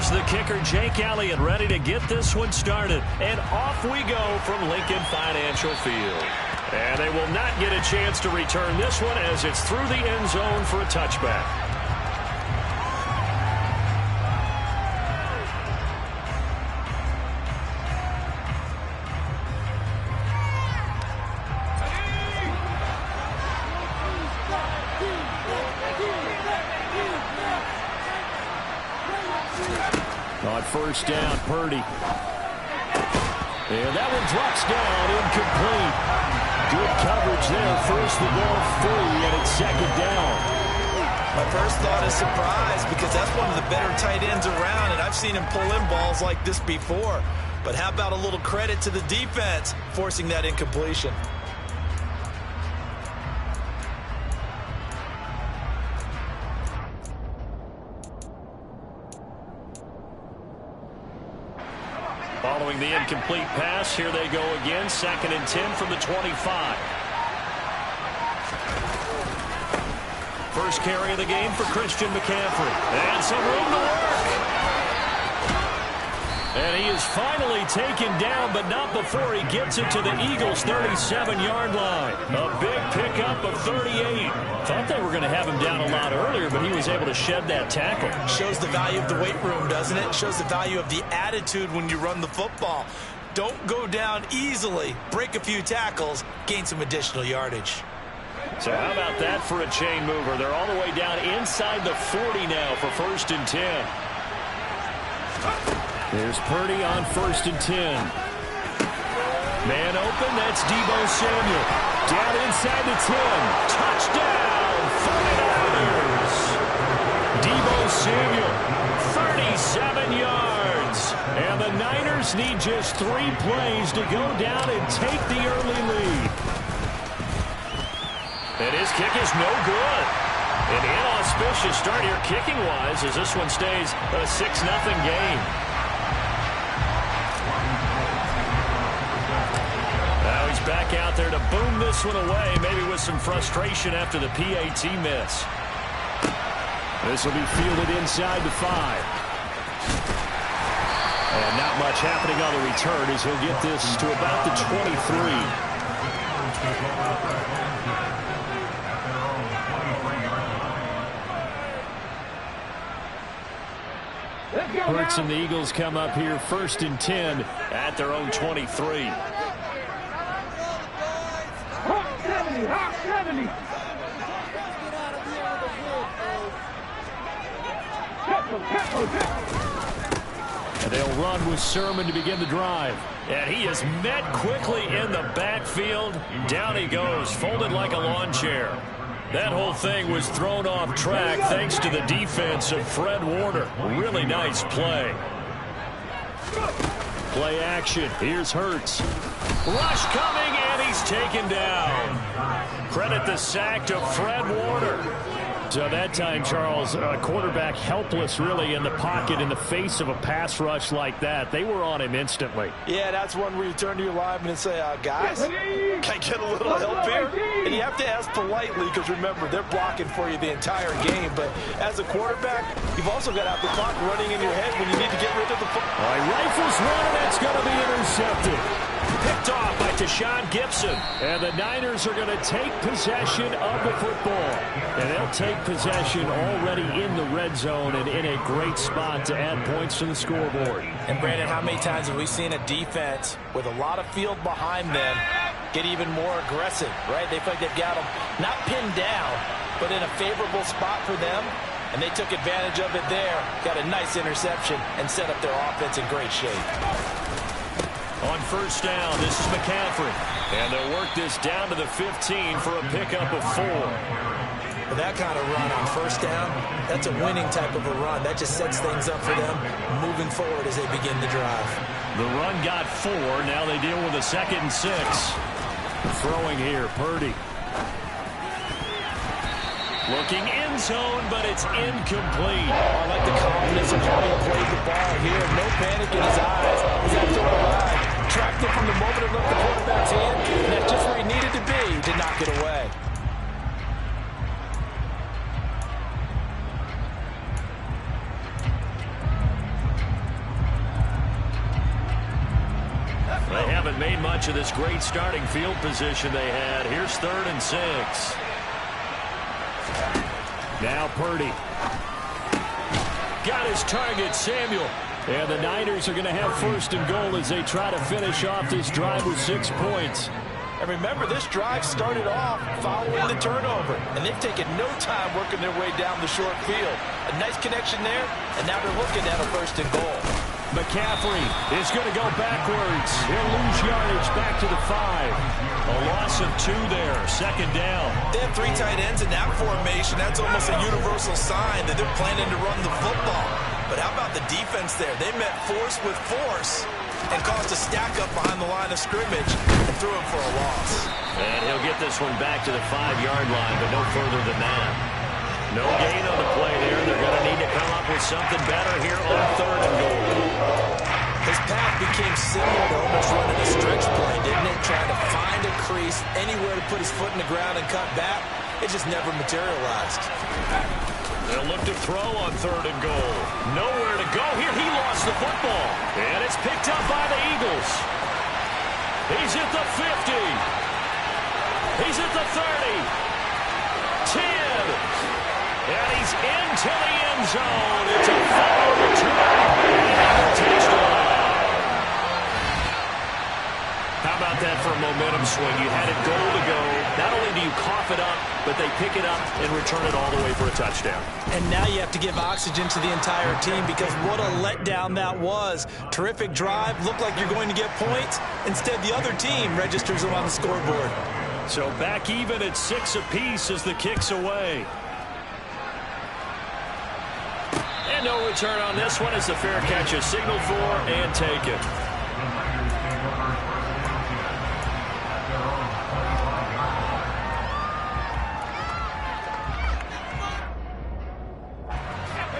Here's the kicker, Jake Elliott, ready to get this one started. And off we go from Lincoln Financial Field. And they will not get a chance to return this one as it's through the end zone for a touchback. On first down, Purdy. And that one drops down, incomplete. Good coverage there. First the ball free, and it's second down. My first thought is surprise because that's one of the better tight ends around, and I've seen him pull in balls like this before. But how about a little credit to the defense forcing that incompletion? Following the incomplete pass, here they go again. 2nd and 10 from the 25. First carry of the game for Christian McCaffrey. And some room to work. And he is finally taken down, but not before he gets it to the Eagles' 37-yard line. A big pickup of 38. Thought they were going to have him down a lot earlier, but he was able to shed that tackle. Shows the value of the weight room, doesn't it? Shows the value of the attitude when you run the football. Don't go down easily. Break a few tackles. Gain some additional yardage. So how about that for a chain mover? They're all the way down inside the 40 now for 1st and 10. There's Purdy on 1st and 10. Man open, that's Deebo Samuel. Down inside the 10. Touchdown, 49ers. Deebo Samuel, 37 yards. And the Niners need just 3 plays to go down and take the early lead. And his kick is no good. An inauspicious start here kicking-wise as this one stays a 6-0 game. Now he's back out there to boom this one away, maybe with some frustration after the PAT miss. This will be fielded inside the 5. And not much happening on the return as he'll get this to about the 23. Hurts and the Eagles come up here 1st and 10 at their own 23. And they'll run with Sermon to begin the drive. And he is met quickly in the backfield. Down he goes, folded like a lawn chair. That whole thing was thrown off track thanks to the defense of Fred Warner. Really nice play. Play action. Here's Hurts. Rush coming, and he's taken down. Credit the sack to Fred Warner. So that time, Charles, a quarterback helpless really in the pocket in the face of a pass rush like that. They were on him instantly. Yeah, that's one where you turn to your lineman and say, guys, can I get a little help here? And you have to ask politely because, remember, they're blocking for you the entire game. But as a quarterback, you've also got to have the clock running in your head when you need to get rid of the football. All right, rifles one, and that's going to be intercepted. Picked off by Tashawn Gibson. And the Niners are going to take possession of the football. And they'll take possession already in the red zone and in a great spot to add points to the scoreboard. And, Brandon, how many times have we seen a defense with a lot of field behind them get even more aggressive, right? They feel like they've got them not pinned down, but in a favorable spot for them. And they took advantage of it there, got a nice interception, and set up their offense in great shape. On first down, this is McCaffrey. And they'll work this down to the 15 for a pickup of 4. With that kind of run on first down, that's a winning type of a run. That just sets things up for them moving forward as they begin the drive. The run got 4. Now they deal with a 2nd and 6. Throwing here, Purdy. Looking end zone, but it's incomplete. I like the confidence of how he played the ball here. No panic in his eyes. He's out to the line. Tracked it from the moment it left the quarterback's hand, and that's just where he needed to be to knock it away. haven't made much of this great starting field position they had. Here's 3rd and 6. Now Purdy. Got his target, Samuel. And the Niners are going to have 1st and goal as they try to finish off this drive with 6 points. And remember, this drive started off following the turnover, and they've taken no time working their way down the short field. A nice connection there, and now they're looking at a 1st and goal. McCaffrey is going to go backwards. He'll lose yardage back to the 5. A loss of 2 there. 2nd down. They have 3 tight ends in that formation. That's almost a universal sign that they're planning to run the football. But how about the defense there? They met force with force and caused a stack up behind the line of scrimmage and threw him for a loss. And he'll get this one back to the 5-yard line, but no further than that. No gain on the play there. They're going to need to come up with something better here on 3rd and goal. His path became similar to almost running a stretch play, didn't it? Trying to find a crease, anywhere to put his foot in the ground and cut back. It just never materialized. They'll look to throw on 3rd and goal. Nowhere to go here. He lost the football. And it's picked up by the Eagles. He's at the 50. He's at the 30. 10. And he's into the end zone. It's a full return. And a touchdown. How about that for a momentum swing? You had it goal to go. Not only do you cough it up, but they pick it up and return it all the way for a touchdown. And now you have to give oxygen to the entire team because what a letdown that was. Terrific drive. Looked like you're going to get points. Instead, the other team registers them on the scoreboard. So back even at 6 apiece as the kick's away. And no return on this one as the fair catch is signaled for and taken.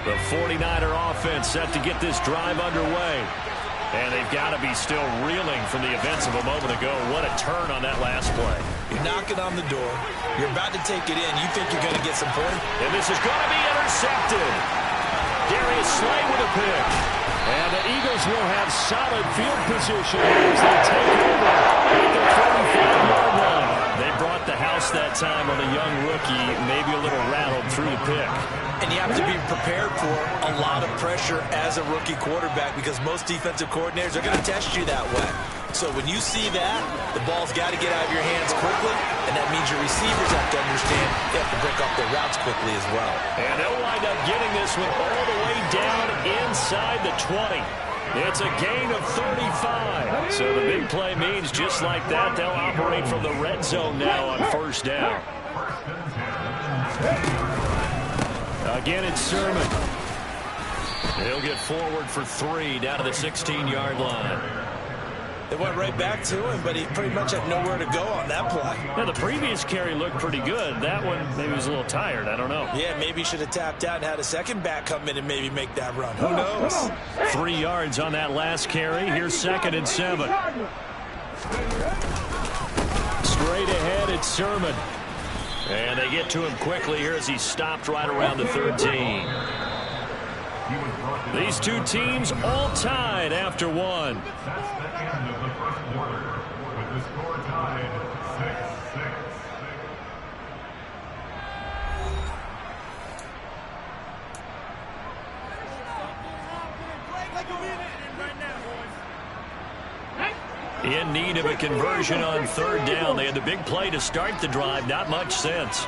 The 49er offense set to get this drive underway. And they've got to be still reeling from the events of a moment ago. What a turn on that last play. You're knocking on the door. You're about to take it in. You think you're going to get some points? And this is going to be intercepted. Darius Slay with a pick. And the Eagles will have solid field position as they take over at the 35-yard line. They brought the house that time on a young rookie, maybe a little rattled through the pick. And you have to be prepared for a lot of pressure as a rookie quarterback because most defensive coordinators are going to test you that way. So when you see that, the ball's got to get out of your hands quickly, and that means your receivers have to understand they have to break off their routes quickly as well. And they'll wind up getting this one all the way down inside the 20. It's a gain of 35. So the big play means just like that, they'll operate from the red zone now on 1st down. Again, it's Sermon. He'll get forward for 3 down to the 16-yard line. They went right back to him, but he pretty much had nowhere to go on that play. Yeah, the previous carry looked pretty good. That one, maybe he was a little tired. I don't know. Yeah, maybe he should have tapped out and had a second back come in and maybe make that run. Who knows? 3 yards on that last carry. Here's 2nd and 7. Straight ahead, it's Sermon. And they get to him quickly here as he stopped right around the 13. These two teams all tied after one. In need of a conversion on 3rd down. They had the big play to start the drive. Not much sense.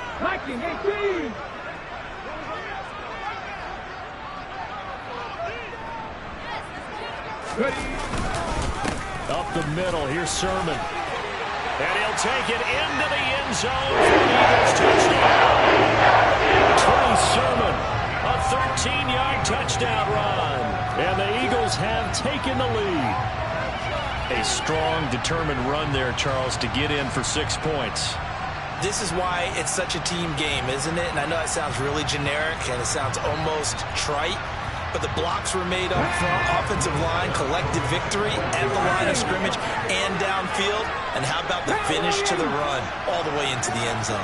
Up the middle. Here's Sermon. And he'll take it into the end zone for the Eagles touchdown. Trey Sermon, a 13-yard touchdown run. And the Eagles have taken the lead. A strong, determined run there, Charles, to get in for 6 points. This is why it's such a team game, isn't it? And I know it sounds really generic and it sounds almost trite, but the blocks were made up front, offensive line, collective victory at the line of scrimmage and downfield. And how about the finish to the run all the way into the end zone?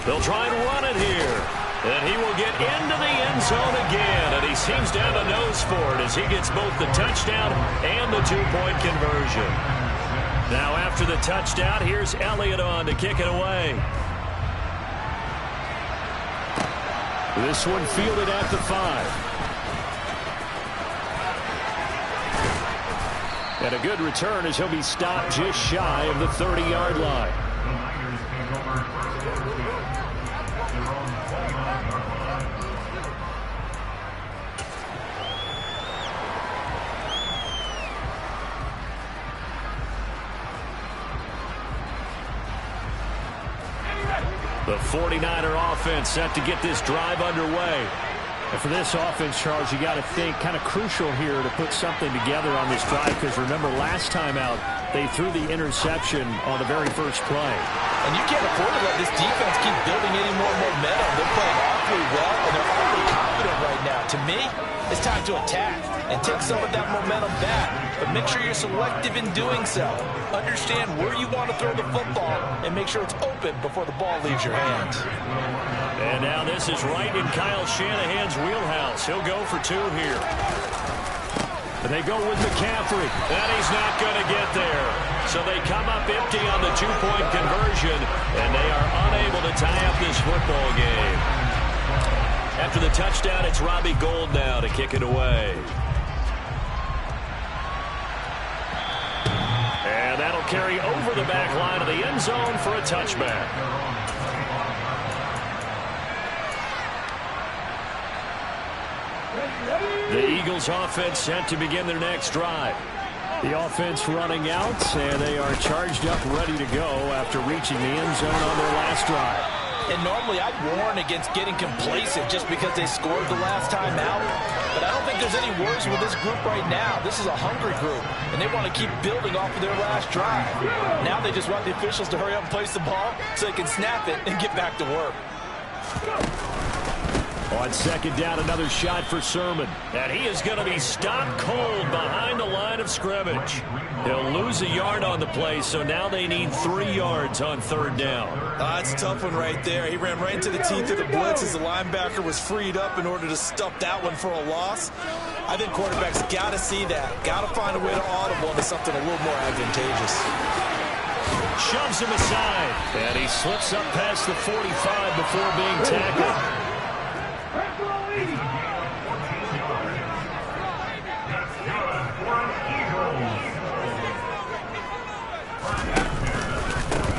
They'll try and run it here. And he will get into the end zone again, and he seems to have a nose for it as he gets both the touchdown and the two-point conversion. Now after the touchdown, here's Elliott on to kick it away. This one fielded at the 5. And a good return as he'll be stopped just shy of the 30-yard line. The 49er offense set to get this drive underway. And for this offense, Charles, you got to think kind of crucial here to put something together on this drive, because remember last time out they threw the interception on the very first play. And you can't afford to let this defense keep building any more momentum. They're playing awfully well, and they're awfully confident right now. To me, it's time to attack and take some of that momentum back. But make sure you're selective in doing so. Understand where you want to throw the football and make sure it's open before the ball leaves your hands. And now this is right in Kyle Shanahan's wheelhouse. He'll go for 2 here. And they go with McCaffrey. And he's not going to get there. So they come up empty on the two-point conversion, and they are unable to tie up this football game. After the touchdown, it's Robbie Gould now to kick it away. And that'll carry over the back line of the end zone for a touchback. The Eagles offense set to begin their next drive. The offense running out, and they are charged up, ready to go after reaching the end zone on their last drive. And normally I'd warn against getting complacent just because they scored the last time out. But I don't think there's any worries with this group right now. This is a hungry group, and they want to keep building off of their last drive. Now they just want the officials to hurry up and place the ball so they can snap it and get back to work. On second down, another shot for Sermon. And he is going to be stopped cold behind the line of scrimmage. He'll lose a yard on the play, so now they need 3 yards on third down. That's a tough one right there. He ran right into the teeth of the blitz as the linebacker was freed up in order to stuff that one for a loss. I think quarterbacks got to see that. Got to find a way to audible into something a little more advantageous. Shoves him aside. And he slips up past the 45 before being tackled.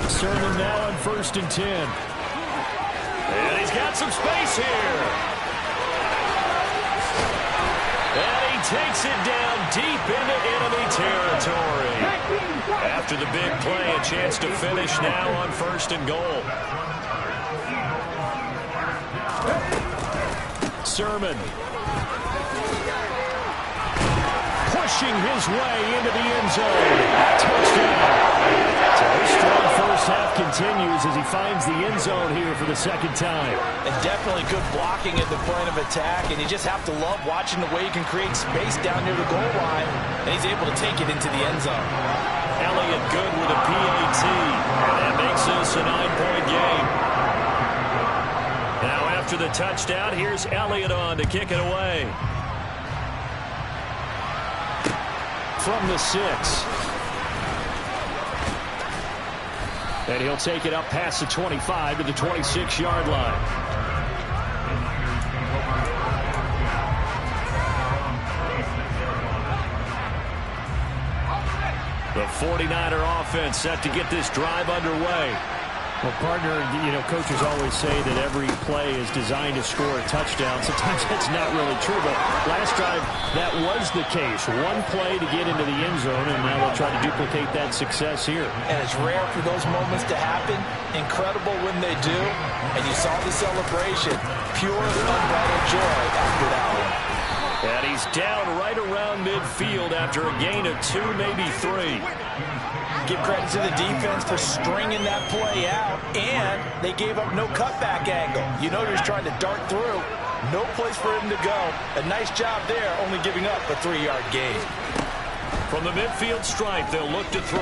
Sermon now on 1st and 10. And he's got some space here. And he takes it down deep into enemy territory. After the big play, a chance to finish now on 1st and goal. Sermon pushing his way into the end zone. Touchdown. So his strong first half continues as he finds the end zone here for the second time. And definitely good blocking at the point of attack, and you just have to love watching the way he can create space down near the goal line, and he's able to take it into the end zone. Elliott good with a PAT, and that makes this a 9-point game. Now after the touchdown, here's Elliott on to kick it away. From the 6. And he'll take it up past the 25 to the 26-yard line. The 49er offense set to get this drive underway. Well, partner, you know, coaches always say that every play is designed to score a touchdown. Sometimes that's not really true, but last drive, that was the case. One play to get into the end zone, and now they'll try to duplicate that success here. And it's rare for those moments to happen. Incredible when they do. And you saw the celebration. Pure, unbridled joy after that one. And he's down right around midfield after a gain of 2, maybe 3. Give credit to the defense for stringing that play out, and they gave up no cutback angle. You know he was trying to dart through. No place for him to go. A nice job there, only giving up a 3-yard gain. From the midfield stripe, they'll look to throw.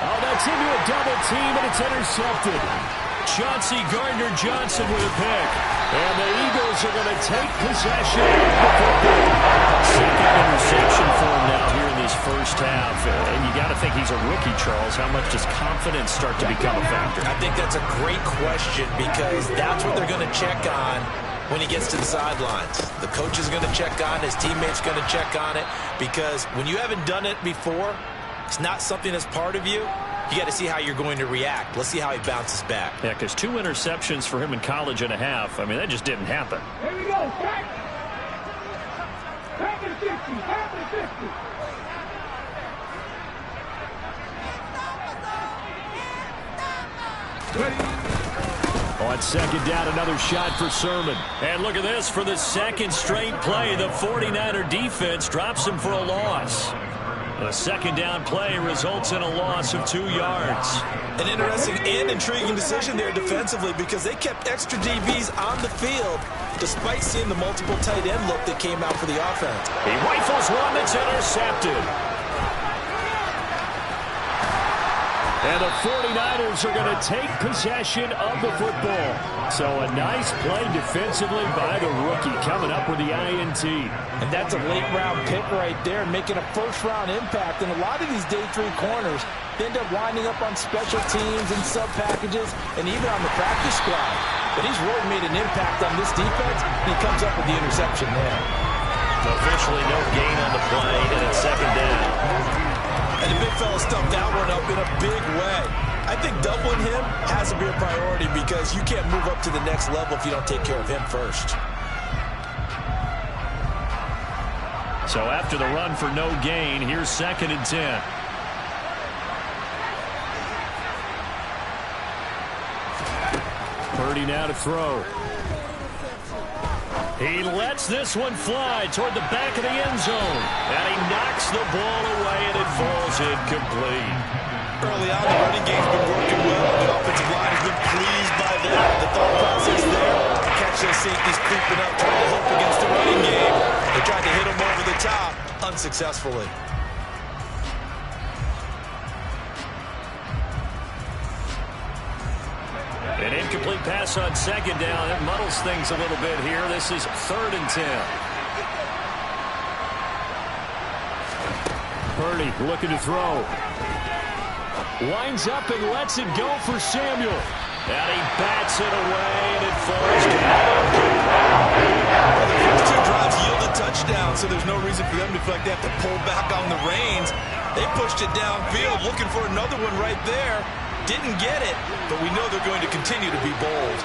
Oh, that's into a double team, and it's intercepted. Chauncey Gardner-Johnson with a pick. And the Eagles are going to take possession of the football. Second interception for him now here in this first half. And you got to think he's a rookie, Charles. How much does confidence start to become a factor? I think that's a great question because that's what they're going to check on when he gets to the sidelines. The coach is going to check on it. His teammates going to check on it because when you haven't done it before, it's not something that's part of you. You got to see how you're going to react. Let's see how he bounces back. Yeah, because 2 interceptions for him in college and a half. I mean, that just didn't happen. Here we go. Back and 50. Back and 50. On second down, another shot for Sermon. And look at this. For the second straight play, the 49er defense drops him for a loss. A second down play results in a loss of 2 yards. An interesting and intriguing decision there defensively because they kept extra DBs on the field despite seeing the multiple tight end look that came out for the offense. He rifles one that's intercepted. And the 49ers are going to take possession of the football. So a nice play defensively by the rookie coming up with the INT. And that's a late-round pick right there, making a first-round impact. And a lot of these day 3 corners end up winding up on special teams and sub-packages and even on the practice squad. But he's really made an impact on this defense, and he comes up with the interception there. Officially no gain on the play, and it's second down. And the big fella stuffed that one up in a big way. I think doubling him has to be a priority because you can't move up to the next level if you don't take care of him first. So after the run for no gain, here's second and 10. Purdy now to throw. He lets this one fly toward the back of the end zone. And he knocks the ball away, and it falls incomplete. Early on, the running game's been working well. The offensive line has been pleased by that. The thought process there, catch those safeties creeping up, trying to hope against the running game. They tried to hit him over the top, unsuccessfully. An incomplete pass on second down. It muddles things a little bit here. This is third and 10. Purdy looking to throw. Winds up and lets it go for Samuel. And he bats it away, and it falls down. Well, the first 2 drives yielded touchdown, so there's no reason for them to feel like they have to pull back on the reins. They pushed it downfield, looking for another one right there. Didn't get it, but we know they're going to continue to be bold.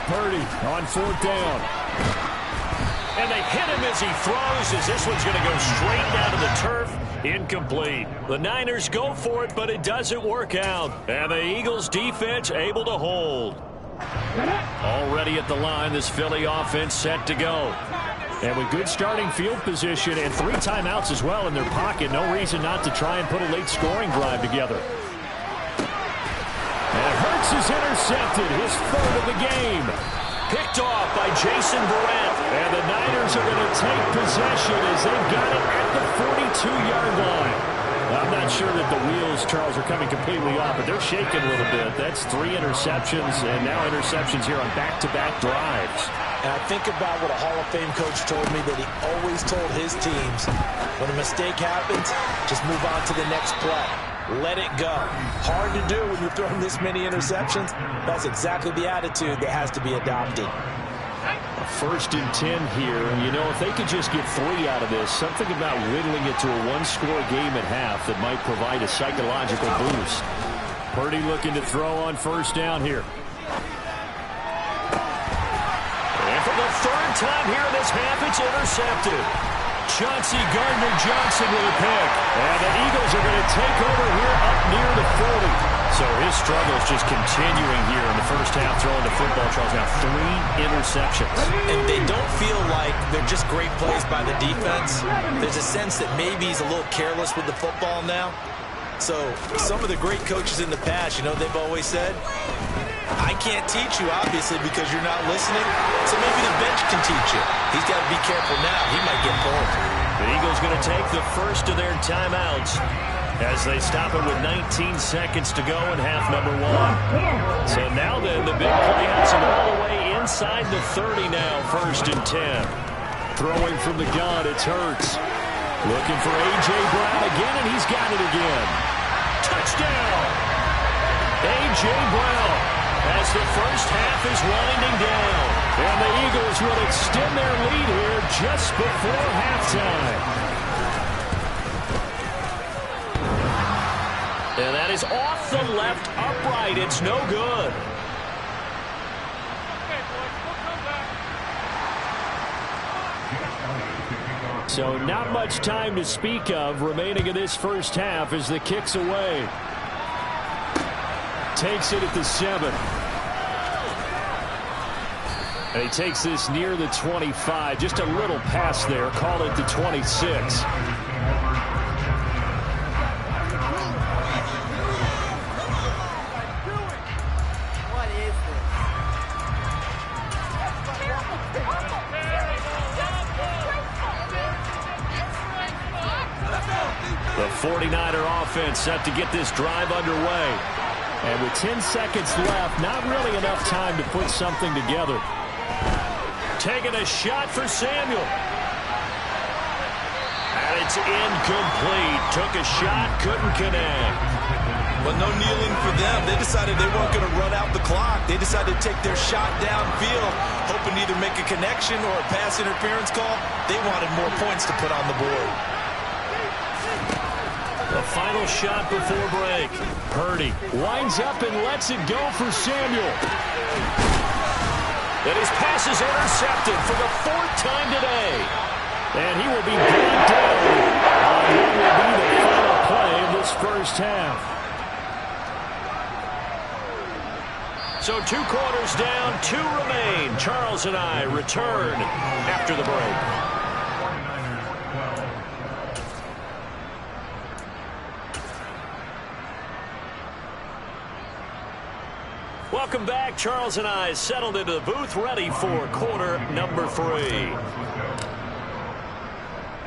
Purdy on fourth down. And they hit him as he throws, as this one's going to go straight down to the turf. Incomplete. The Niners go for it, but it doesn't work out. And the Eagles defense able to hold. Already at the line, this Philly offense set to go. And with good starting field position and 3 timeouts as well in their pocket, no reason not to try and put a late scoring drive together. And Hurts is intercepted, his 3rd of the game. Picked off by Jason Verrett. And the Niners are going to take possession as they've got it at the 42-yard line. I'm not sure that the wheels, Charles, are coming completely off, but they're shaking a little bit. That's 3 interceptions, and now interceptions here on back-to-back drives. And I think about what a Hall of Fame coach told me that he always told his teams, when a mistake happens, just move on to the next play. Let it go. Hard to do when you're throwing this many interceptions. That's exactly the attitude that has to be adopted. First and 10 here, and you know, if they could just get 3 out of this, something about whittling it to a 1-score game at half that might provide a psychological boost. Purdy looking to throw on first down here. And for the 3rd time here in this half, it's intercepted. Chauncey Gardner-Johnson with a pick. And the Eagles are going to take over here up near the 40. So his struggles just continuing here in the first half, throwing the football. Charles, now 3 interceptions. And they don't feel like they're just great plays by the defense. There's a sense that maybe he's a little careless with the football now. So some of the great coaches in the past, you know, they've always said, I can't teach you, obviously, because you're not listening. So maybe the bench can teach you. He's got to be careful now. He might get pulled. The Eagles going to take the first of their timeouts. as they stop it with 19 seconds to go in half number one. So now then, the big play has him all the way inside the 30 now, 1st and 10. Throwing from the gun, it's Hurts. Looking for A.J. Brown again, and he's got it again. Touchdown! A.J. Brown as the first half is winding down. And the Eagles will extend their lead here just before halftime. And that is off the left upright. It's no good. So not much time to speak of remaining in this first half as the kick's away. Takes it at the 7. And he takes this near the 25. Just a little pass there. Call it the 26. The 49er offense set to get this drive underway. And with 10 seconds left, not really enough time to put something together. Taking a shot for Samuel. And it's incomplete. Took a shot, couldn't connect. Well, no kneeling for them. They decided they weren't going to run out the clock. They decided to take their shot downfield, hoping to either make a connection or a pass interference call. They wanted more points to put on the board. The final shot before break. Purdy winds up and lets it go for Samuel. And his pass is intercepted for the 4th time today. And he will be brought down on what will be the final play of this first half. So 2 quarters down, 2 remain. Charles and I return after the break. Welcome back. Charles and I settled into the booth, ready for quarter number 3.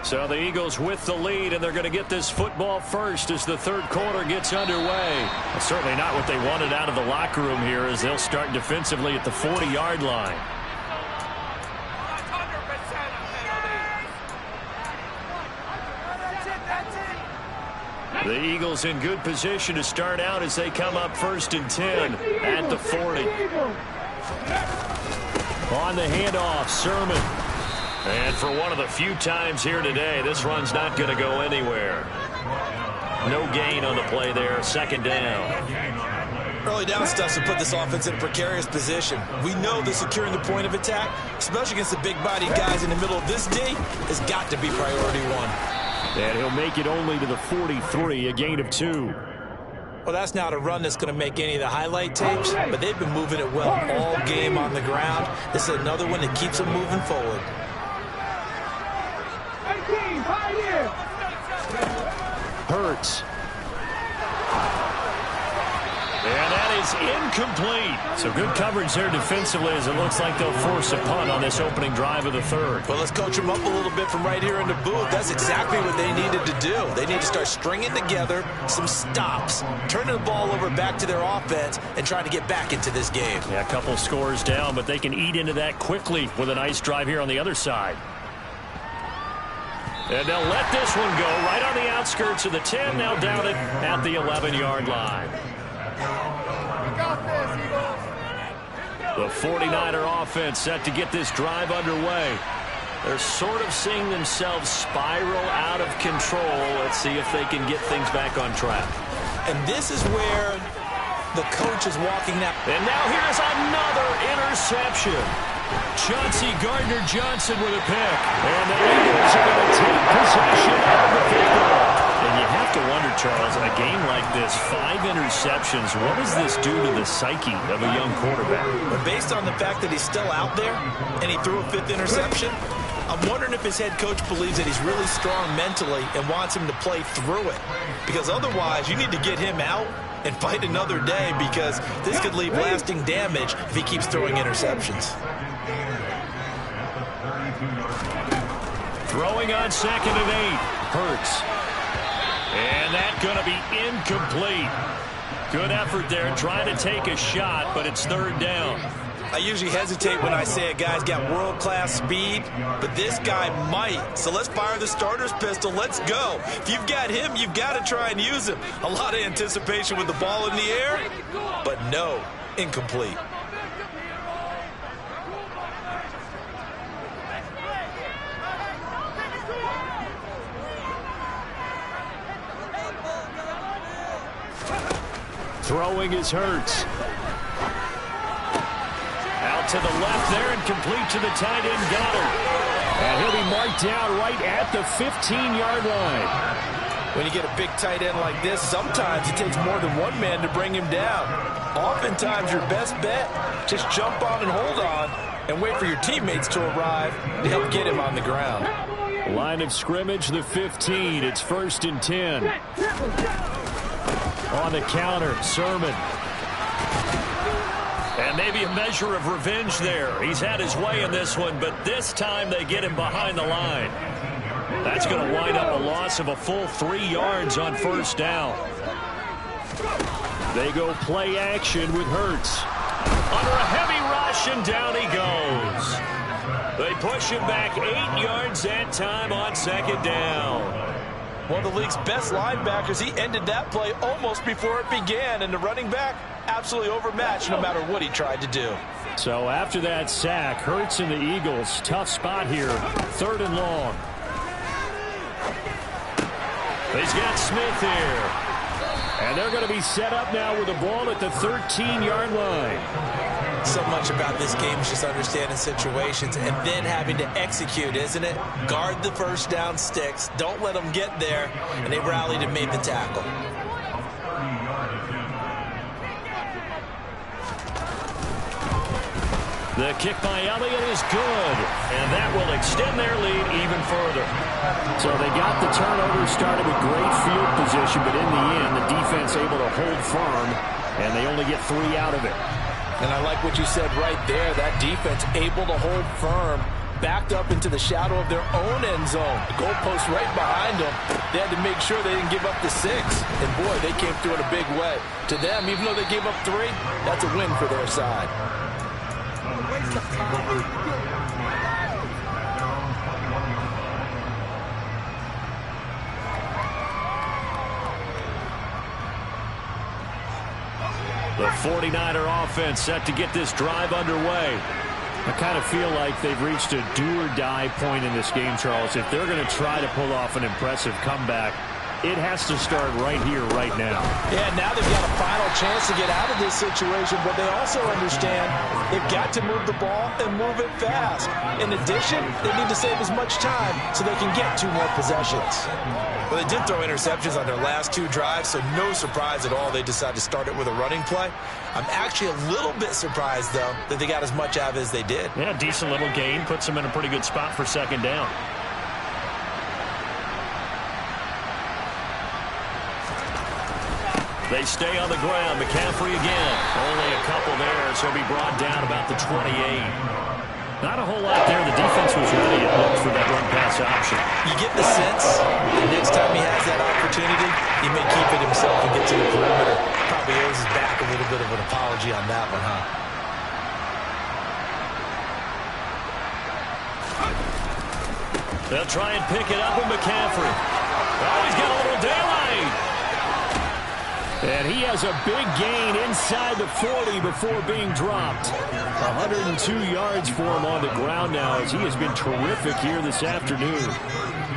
So the Eagles with the lead, and they're going to get this football first as the 3rd quarter gets underway. Well, certainly not what they wanted out of the locker room here, as they'll start defensively at the 40-yard line. The Eagles in good position to start out as they come up 1st and 10 at the 40. On the handoff, Sermon. And for one of the few times here today, this run's not going to go anywhere. No gain on the play there, 2nd down. Early down stuff to put this offense in a precarious position. We know that securing the point of attack, especially against the big-bodied guys in the middle of this D, has got to be priority 1. And he'll make it only to the 43, a gain of 2. Well, that's not a run that's going to make any of the highlight tapes, but they've been moving it well all game on the ground. This is another one that keeps them moving forward. Hurts. And that is incomplete. So good coverage there defensively, as it looks like they'll force a punt on this opening drive of the 3rd. Well, let's coach them up a little bit from right here in the booth. That's exactly what they needed to do. They need to start stringing together some stops, turning the ball over back to their offense, and trying to get back into this game. Yeah, a couple scores down, but they can eat into that quickly with a nice drive here on the other side. And they'll let this one go right on the outskirts of the 10, now down it at the 11-yard line. The 49er offense set to get this drive underway. They're sort of seeing themselves spiral out of control. Let's see if they can get things back on track. And this is where the coach is walking now. And now here's another interception. Chauncey Gardner-Johnson with a pick. And the Eagles are going to take possession of the football. And you have to wonder, Charles, in a game like this, 5 interceptions, what does this do to the psyche of a young quarterback? But based on the fact that he's still out there and he threw a 5th interception, I'm wondering if his head coach believes that he's really strong mentally and wants him to play through it. Because otherwise, you need to get him out and fight another day, because this could leave lasting damage if he keeps throwing interceptions. Throwing on 2nd and 8. Hurts. And that going to be incomplete. Good effort there trying to take a shot, but it's third down. I usually hesitate when I say a guy's got world-class speed, but this guy might. So let's fire the starter's pistol. Let's go. If you've got him, you've got to try and use him. A lot of anticipation with the ball in the air, but no, incomplete. Throwing is Hurts. Out to the left there and complete to the tight end Goddard. And he'll be marked down right at the 15-yard line. When you get a big tight end like this, sometimes it takes more than one man to bring him down. Oftentimes, your best bet, just jump on and hold on and wait for your teammates to arrive to help get him on the ground. Line of scrimmage, the 15. It's 1st and 10. On the counter, Sermon. And maybe a measure of revenge there. He's had his way in this one, but this time they get him behind the line. That's going to wind up a loss of a full 3 yards on first down. They go play action with Hurts. Under a heavy rush, and down he goes. They push him back 8 yards that time on second down. One of the league's best linebackers, he ended that play almost before it began, and the running back absolutely overmatched no matter what he tried to do. So after that sack, Hurts and the Eagles, tough spot here, 3rd and long. He's got Smith here. And they're going to be set up now with the ball at the 13-yard line. So much about this game is just understanding situations and then having to execute, isn't it? Guard the first down sticks. Don't let them get there. And they rallied and made the tackle. The kick by Elliott is good. And that will extend their lead even further. So they got the turnover started with great field position, but in the end, the defense able to hold firm, and they only get 3 out of it. And I like what you said right there. That defense able to hold firm, backed up into the shadow of their own end zone. The goalpost right behind them. They had to make sure they didn't give up the 6. And, boy, they came through in a big way. To them, even though they gave up 3, that's a win for their side. The 49er offense set to get this drive underway. I kind of feel like they've reached a do-or-die point in this game, Charles. If they're going to try to pull off an impressive comeback, it has to start right here, right now. Yeah, now they've got a final chance to get out of this situation, but they also understand they've got to move the ball and move it fast. In addition, they need to save as much time so they can get 2 more possessions. Well, they did throw interceptions on their last 2 drives, so no surprise at all they decided to start it with a running play. I'm actually a little bit surprised, though, that they got as much out of it as they did. Yeah, decent little gain. Puts them in a pretty good spot for second down. They stay on the ground. McCaffrey again. Only a couple there, so he'll be brought down about the 28. Not a whole lot there. The defense was ready, it looked, for that run-pass option. You get the sense the next time he has that opportunity, he may keep it himself and get to the perimeter. Probably owes his back a little bit of an apology on that one, huh? They'll try and pick it up with McCaffrey. Oh, he's got a little daylight. And he has a big gain inside the 40 before being dropped. 102 yards for him on the ground now, as he has been terrific here this afternoon.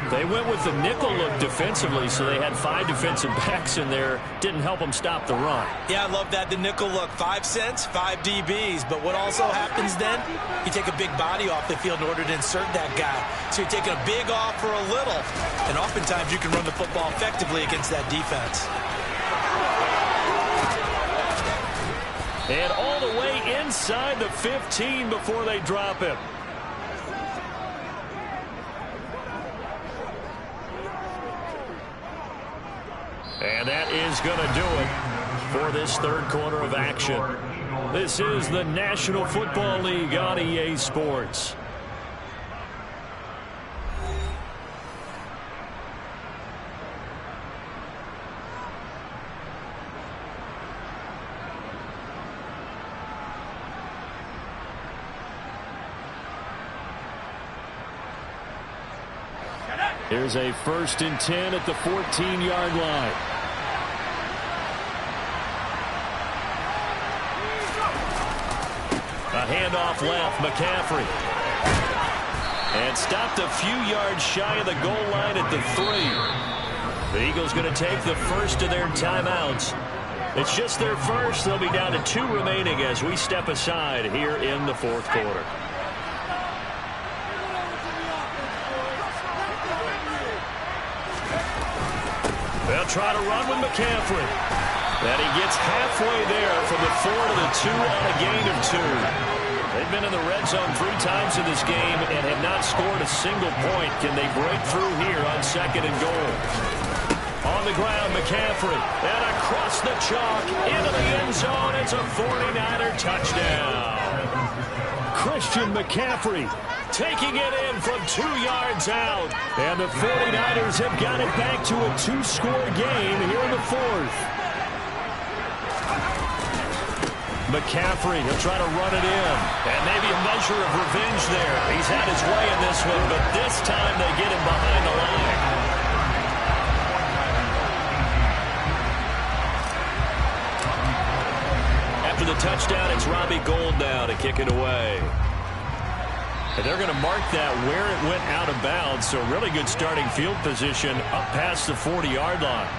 They went with the nickel look defensively, so they had 5 defensive backs in there. Didn't help them stop the run. Yeah, I love that, the nickel look. 5 cents, 5 DBs. But what also happens then, you take a big body off the field in order to insert that guy. So you're taking a big off for a little. And oftentimes you can run the football effectively against that defense. And all the way inside the 15 before they drop him. And that is going to do it for this third quarter of action. This is the National Football League on EA Sports. Here's a 1st and 10 at the 14-yard line. A handoff left, McCaffrey. And stopped a few yards shy of the goal line at the 3. The Eagles going to take the first of their timeouts. It's just their first. They'll be down to 2 remaining as we step aside here in the 4th quarter. They'll try to run with McCaffrey. And he gets halfway there from the 4 to the 2 on a gain of 2. They've been in the red zone 3 times in this game and have not scored a single point. Can they break through here on 2nd and goal? On the ground, McCaffrey. And across the chalk into the end zone. It's a 49er touchdown. Christian McCaffrey taking it in from 2 yards out. And the 49ers have got it back to a 2-score game here in the 4th. McCaffrey, he'll try to run it in. And maybe a measure of revenge there. He's had his way in this one, but this time they get him behind the line. After the touchdown, it's Robbie Gould now to kick it away. And they're going to mark that where it went out of bounds, so really good starting field position up past the 40-yard line.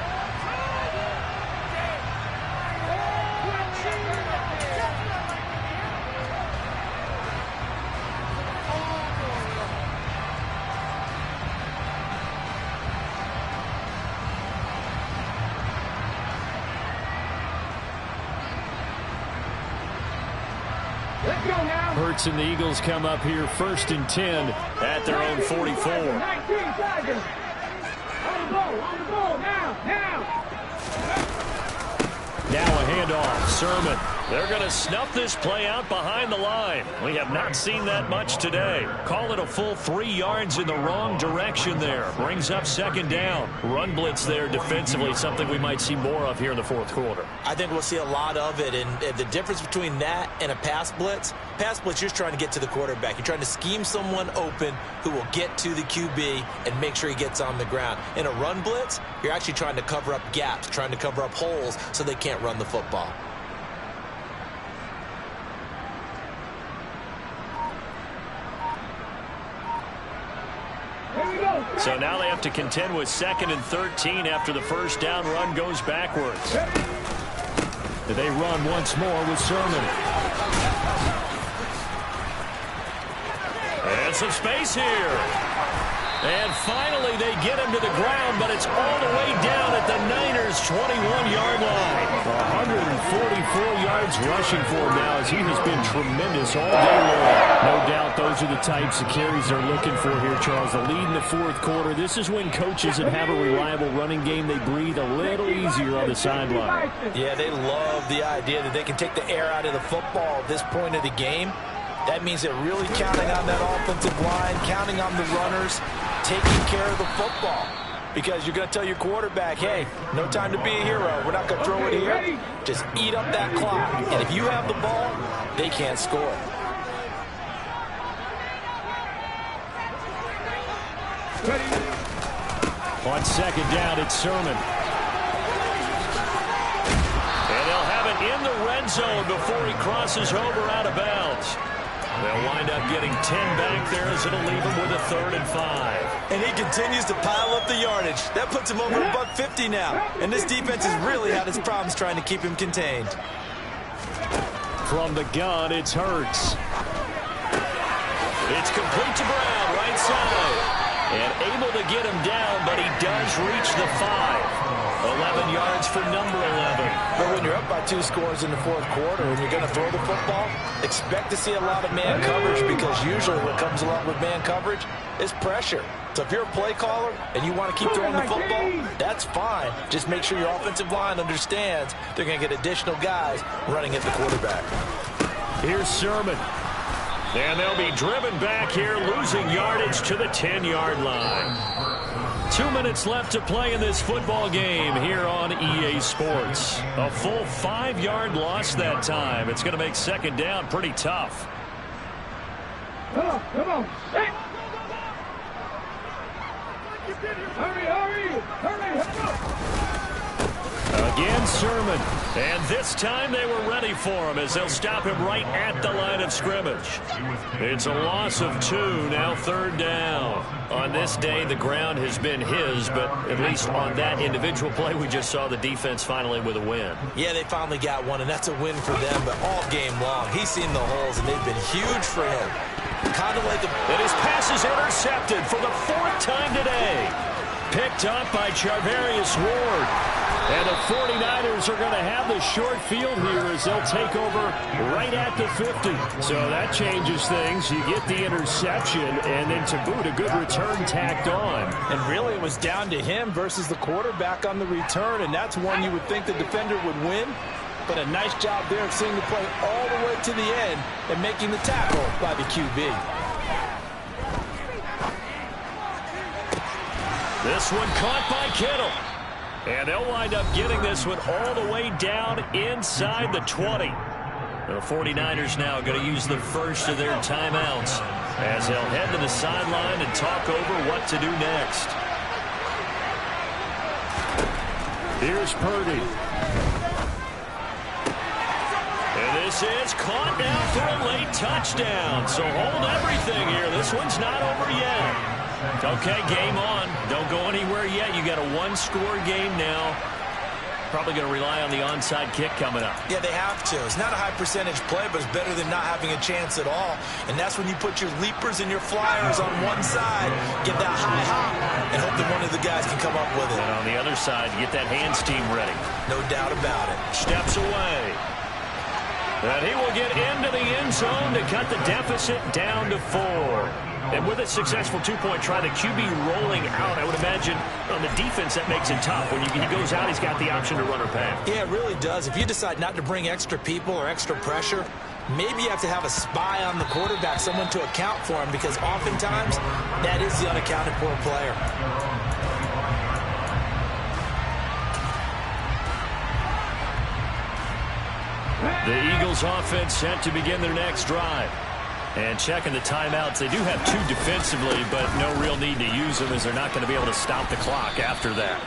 Hurts and the Eagles come up here 1st and 10 at their own 44. 19 seconds. On the ball, now. Now a handoff, Sermon. They're going to snuff this play out behind the line. We have not seen that much today. Call it a full 3 yards in the wrong direction there. Brings up 2nd down. Run blitz there defensively, something we might see more of here in the 4th quarter. I think we'll see a lot of it, and the difference between that and a pass blitz, you're just trying to get to the quarterback. You're trying to scheme someone open who will get to the QB and make sure he gets on the ground. In a run blitz, you're actually trying to cover up gaps, trying to cover up holes so they can't run the football. So now they have to contend with 2nd and 13 after the 1st down run goes backwards. They run once more with Sermon. And some space here. And finally they get him to the ground, but it's all the way down at the Niners' 21-yard line. 144 yards rushing for him now as he has been tremendous all day long. No doubt those are the types of carries they're looking for here, Charles. The lead in the 4th quarter. This is when coaches that have a reliable running game, they breathe a little easier on the sideline. Yeah, they love the idea that they can take the air out of the football at this point of the game. That means they're really counting on that offensive line, counting on the runners, taking care of the football. Because you're going to tell your quarterback, hey, no time to be a hero. We're not going to throw it here. Just eat up that clock. And if you have the ball, they can't score. On 2nd down, it's Sermon. And they'll have it in the red zone before he crosses over out of bounds. They'll wind up getting 10 back there as it'll leave him with a 3rd and 5. And he continues to pile up the yardage. That puts him over $150 now. And this defense has really had its problems trying to keep him contained. From the gun, it's Hurts. It's complete to Brown, right side. And able to get him down, but he does reach the 5. 11 yards for number 11. But when you're up by 2 scores in the 4th quarter and you're going to throw the football, expect to see a lot of man coverage, because usually what comes along with man coverage is pressure. So if you're a play caller and you want to keep throwing the football, that's fine. Just make sure your offensive line understands they're going to get additional guys running at the quarterback. Here's Sermon. And they'll be driven back here, losing yardage to the 10-yard line. 2 minutes left to play in this football game here on EA Sports. A full 5-yard loss that time. It's going to make 2nd down pretty tough. Come on. Again, Sermon. And this time they were ready for him as they'll stop him right at the line of scrimmage. It's a loss of 2, now 3rd down. On this day, the ground has been his, but at least on that individual play, we just saw the defense finally with a win. Yeah, they finally got one, and that's a win for them, but all game long, he's seen the holes, and they've been huge for him. Kind of like And his pass is intercepted for the 4th time today. Picked up by Charvarius Ward. And the 49ers are going to have the short field here as they'll take over right at the 50. So that changes things. You get the interception, and then to boot, a good return tacked on. And really, it was down to him versus the quarterback on the return, and that's one you would think the defender would win. But a nice job there of seeing the play all the way to the end and making the tackle by the QB. This one caught by Kittle. And they'll wind up getting this one all the way down inside the 20. The 49ers now going to use the first of their timeouts as they'll head to the sideline and talk over what to do next. Here's Purdy. And this is caught now for a late touchdown. So hold everything here. This one's not over yet. Okay, game on. Don't go anywhere yet. You got a 1-score game now. Probably going to rely on the onside kick coming up. Yeah, they have to. It's not a high percentage play, but it's better than not having a chance at all. And that's when you put your leapers and your flyers on one side, get that high hop, and hope that one of the guys can come up with it. And on the other side, get that hands team ready. No doubt about it. Steps away. And he will get into the end zone to cut the deficit down to 4. And with a successful 2-point try, the QB rolling out, I would imagine on the defense that makes it tough. When he goes out, he's got the option to run or pass. Yeah, it really does. If you decide not to bring extra people or extra pressure, maybe you have to have a spy on the quarterback, someone to account for him, because oftentimes that is the unaccounted for player. The Eagles offense set to begin their next drive. And checking the timeouts, they do have 2 defensively, but no real need to use them as they're not going to be able to stop the clock after that.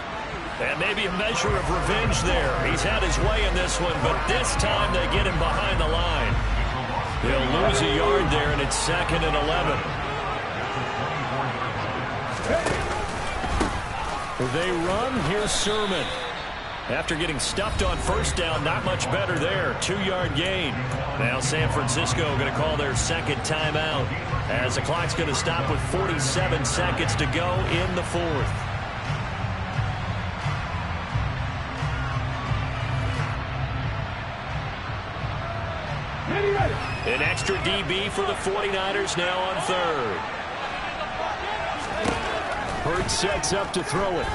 And maybe a measure of revenge there. He's had his way in this one, but this time they get him behind the line. They'll lose a yard there, and it's 2nd and 11. They run. Here's Sermon. After getting stuffed on 1st down, not much better there. 2-yard gain. Now San Francisco going to call their 2nd timeout as the clock's going to stop with 47 seconds to go in the 4th. An extra DB for the 49ers now on 3rd. Hurts sets up to throw it.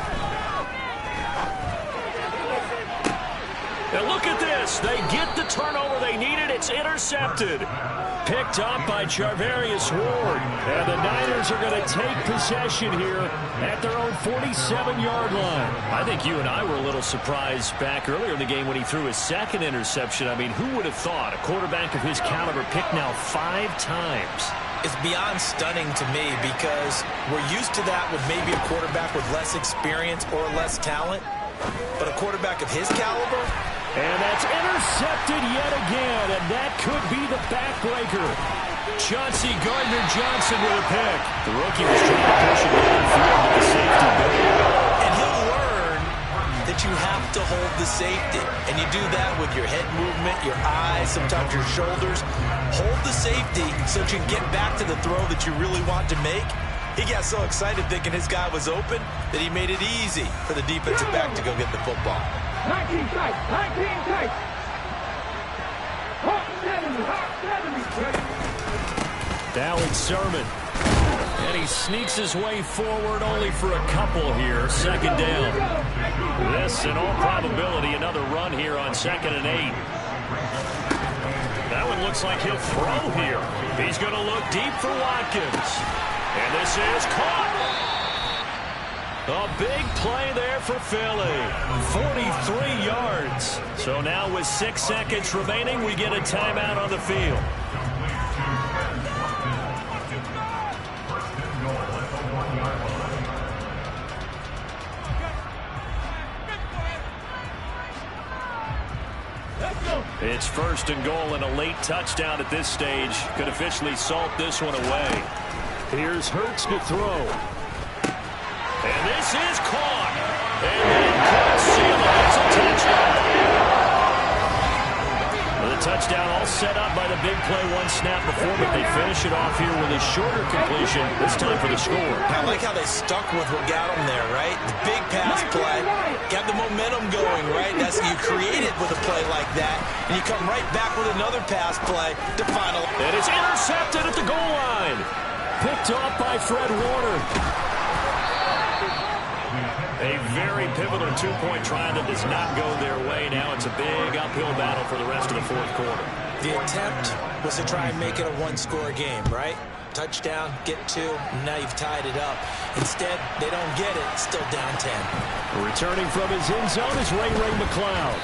And look at this. They get the turnover they needed. It's intercepted. Picked up by Charvarius Ward. And the Niners are going to take possession here at their own 47-yard line. I think you and I were a little surprised back earlier in the game when he threw his 2nd interception. I mean, who would have thought a quarterback of his caliber picked now 5 times? It's beyond stunning to me because we're used to that with maybe a quarterback with less experience or less talent. But a quarterback of his caliber... And that's intercepted yet again, and that could be the backbreaker. Chauncey Gardner-Johnson with a pick. The rookie was trying to push it downfield with the safety bit. And he'll learn that you have to hold the safety. And you do that with your head movement, your eyes, sometimes your shoulders. Hold the safety so that you can get back to the throw that you really want to make. He got so excited thinking his guy was open that he made it easy for the defensive back to go get the football. 19 tight, 19 tight. Hawk 70, Hawk 70. Now it's Sermon. And he sneaks his way forward only for a couple here. 2nd down. This, in all probability, another run here on 2nd and 8. That one looks like he'll throw here. He's going to look deep for Watkins. And this is caught. A big play there for Philly. 43 yards. So now with 6 seconds remaining, we get a timeout on the field. It's first and goal and a late touchdown at this stage. Could officially salt this one away. Here's Hurts to throw. And this is caught. And then could seal it. It's a touchdown. The touchdown all set up by the big play one snap before, but they finish it off here with a shorter completion, this time for the score. I like how they stuck with what got them there, right? The big pass play, got the momentum going, right? That's you create it with a play like that, and you come right back with another pass play to final. And it's intercepted at the goal line. Picked off by Fred Warner. A very pivotal two-point try that does not go their way. Now it's a big uphill battle for the rest of the fourth quarter. The attempt was to try and make it a one-score game, right? Touchdown, get two, and now you've tied it up. Instead, they don't get it, still down 10. Returning from his end zone is Ray McCloud.